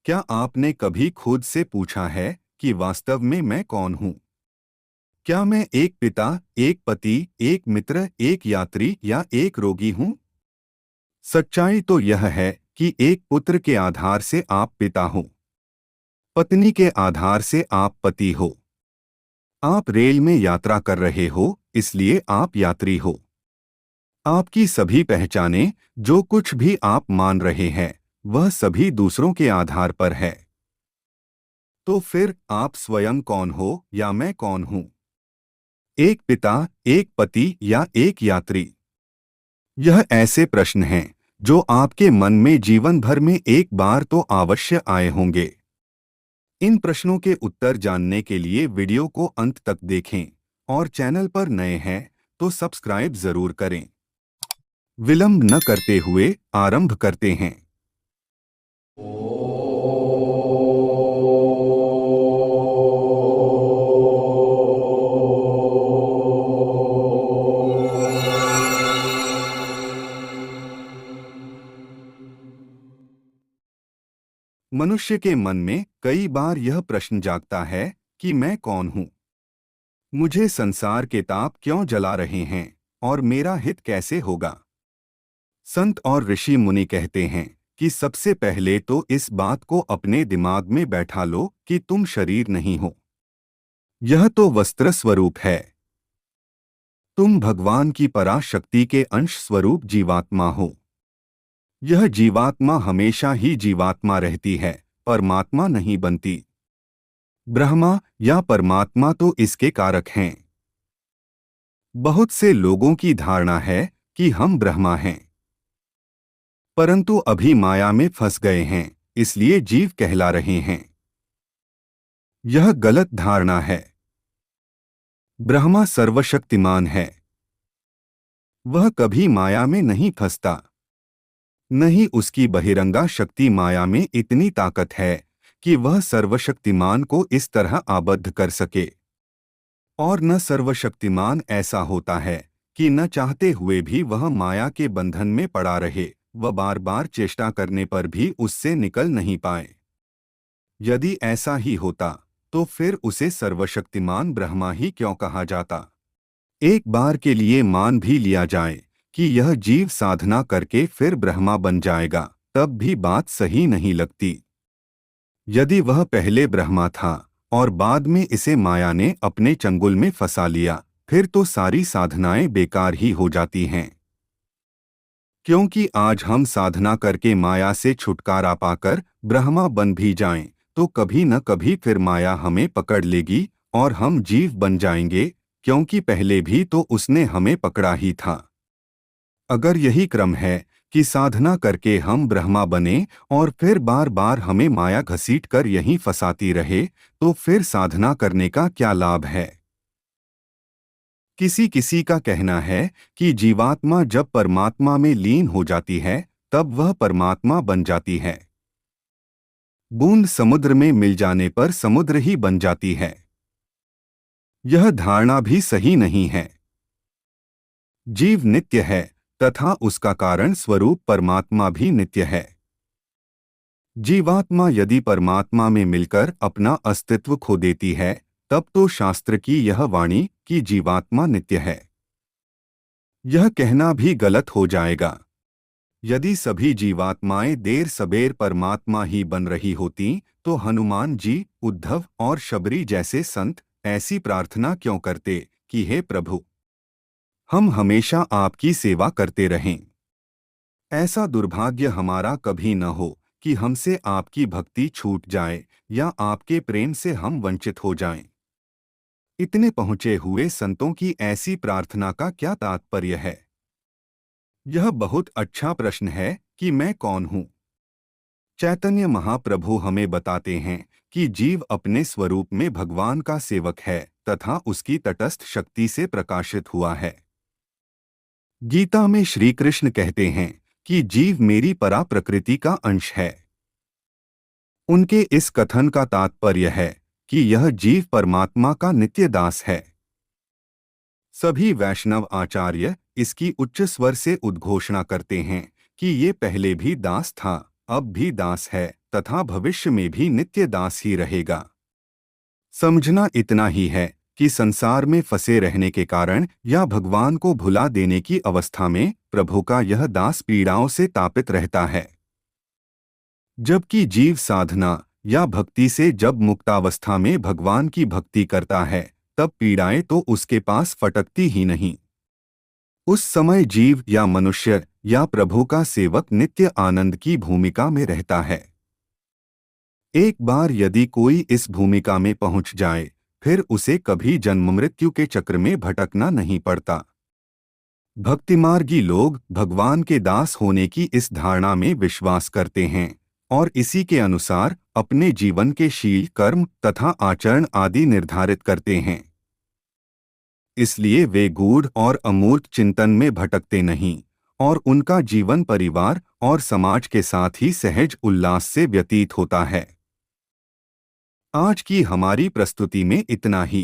क्या आपने कभी खुद से पूछा है कि वास्तव में मैं कौन हूँ? क्या मैं एक पिता, एक पति, एक मित्र, एक यात्री या एक रोगी हूँ? सच्चाई तो यह है कि एक पुत्र के आधार से आप पिता हो, पत्नी के आधार से आप पति हो। आप रेल में यात्रा कर रहे हो, इसलिए आप यात्री हो। आपकी सभी पहचानें, जो कुछ भी आप मान रहे हैं, वह सभी दूसरों के आधार पर है। तो फिर आप स्वयं कौन हो या मैं कौन हूं? एक पिता, एक पति या एक यात्री? यह ऐसे प्रश्न हैं जो आपके मन में जीवन भर में एक बार तो अवश्य आए होंगे। इन प्रश्नों के उत्तर जानने के लिए वीडियो को अंत तक देखें और चैनल पर नए हैं तो सब्सक्राइब जरूर करें। विलंब न करते हुए आरंभ करते हैं। मनुष्य के मन में कई बार यह प्रश्न जागता है कि मैं कौन हूँ? मुझे संसार के ताप क्यों जला रहे हैं और मेरा हित कैसे होगा? संत और ऋषि मुनि कहते हैं कि सबसे पहले तो इस बात को अपने दिमाग में बैठा लो कि तुम शरीर नहीं हो। यह तो वस्त्र स्वरूप है। तुम भगवान की पराशक्ति के अंश स्वरूप जीवात्मा हो। यह जीवात्मा हमेशा ही जीवात्मा रहती है, परमात्मा नहीं बनती। ब्रह्मा या परमात्मा तो इसके कारक हैं। बहुत से लोगों की धारणा है कि हम ब्रह्मा हैं, परंतु अभी माया में फंस गए हैं, इसलिए जीव कहला रहे हैं। यह गलत धारणा है। ब्रह्मा सर्वशक्तिमान है। वह कभी माया में नहीं फंसता। नहीं, उसकी बहिरंगा शक्ति माया में इतनी ताकत है कि वह सर्वशक्तिमान को इस तरह आबद्ध कर सके। और न सर्वशक्तिमान ऐसा होता है कि न चाहते हुए भी वह माया के बंधन में पड़ा रहे, वह बार बार चेष्टा करने पर भी उससे निकल नहीं पाए। यदि ऐसा ही होता तो फिर उसे सर्वशक्तिमान ब्रह्मा ही क्यों कहा जाता? एक बार के लिए मान भी लिया जाए कि यह जीव साधना करके फिर ब्रह्मा बन जाएगा, तब भी बात सही नहीं लगती। यदि वह पहले ब्रह्मा था और बाद में इसे माया ने अपने चंगुल में फंसा लिया, फिर तो सारी साधनाएं बेकार ही हो जाती हैं। क्योंकि आज हम साधना करके माया से छुटकारा पाकर ब्रह्मा बन भी जाएं, तो कभी न कभी फिर माया हमें पकड़ लेगी और हम जीव बन जाएंगे, क्योंकि पहले भी तो उसने हमें पकड़ा ही था। अगर यही क्रम है कि साधना करके हम ब्रह्मा बने और फिर बार बार हमें माया घसीट कर यहीं फंसाती रहे, तो फिर साधना करने का क्या लाभ है? किसी किसी का कहना है कि जीवात्मा जब परमात्मा में लीन हो जाती है, तब वह परमात्मा बन जाती है। बूंद समुद्र में मिल जाने पर समुद्र ही बन जाती है। यह धारणा भी सही नहीं है। जीव नित्य है तथा उसका कारण स्वरूप परमात्मा भी नित्य है। जीवात्मा यदि परमात्मा में मिलकर अपना अस्तित्व खो देती है, तब तो शास्त्र की यह वाणी कि जीवात्मा नित्य है, यह कहना भी गलत हो जाएगा। यदि सभी जीवात्माएं देर सबेर परमात्मा ही बन रही होतीं, तो हनुमान जी, उद्धव और शबरी जैसे संत ऐसी प्रार्थना क्यों करते कि हे प्रभु, हम हमेशा आपकी सेवा करते रहें। ऐसा दुर्भाग्य हमारा कभी न हो कि हमसे आपकी भक्ति छूट जाए या आपके प्रेम से हम वंचित हो जाएं। इतने पहुँचे हुए संतों की ऐसी प्रार्थना का क्या तात्पर्य है? यह बहुत अच्छा प्रश्न है कि मैं कौन हूँ। चैतन्य महाप्रभु हमें बताते हैं कि जीव अपने स्वरूप में भगवान का सेवक है तथा उसकी तटस्थ शक्ति से प्रकाशित हुआ है। गीता में श्री कृष्ण कहते हैं कि जीव मेरी परा प्रकृति का अंश है। उनके इस कथन का तात्पर्य है कि यह जीव परमात्मा का नित्य दास है। सभी वैष्णव आचार्य इसकी उच्च स्वर से उद्घोषणा करते हैं कि ये पहले भी दास था, अब भी दास है तथा भविष्य में भी नित्य दास ही रहेगा। समझना इतना ही है कि संसार में फंसे रहने के कारण या भगवान को भुला देने की अवस्था में प्रभु का यह दास पीड़ाओं से तापित रहता है, जबकि जीव साधना या भक्ति से जब मुक्तावस्था में भगवान की भक्ति करता है तब पीड़ाएं तो उसके पास फटकती ही नहीं। उस समय जीव या मनुष्य या प्रभु का सेवक नित्य आनंद की भूमिका में रहता है। एक बार यदि कोई इस भूमिका में पहुंच जाए फिर उसे कभी जन्म मृत्यु के चक्र में भटकना नहीं पड़ता। भक्तिमार्गी लोग भगवान के दास होने की इस धारणा में विश्वास करते हैं और इसी के अनुसार अपने जीवन के शील, कर्म तथा आचरण आदि निर्धारित करते हैं। इसलिए वे गूढ़ और अमूर्त चिंतन में भटकते नहीं और उनका जीवन परिवार और समाज के साथ ही सहज उल्लास से व्यतीत होता है। आज की हमारी प्रस्तुति में इतना ही।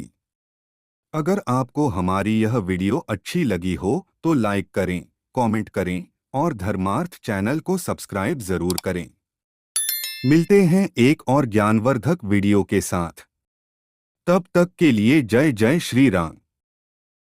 अगर आपको हमारी यह वीडियो अच्छी लगी हो तो लाइक करें, कमेंट करें और धर्मार्थ चैनल को सब्सक्राइब जरूर करें। मिलते हैं एक और ज्ञानवर्धक वीडियो के साथ। तब तक के लिए जय जय श्री राम।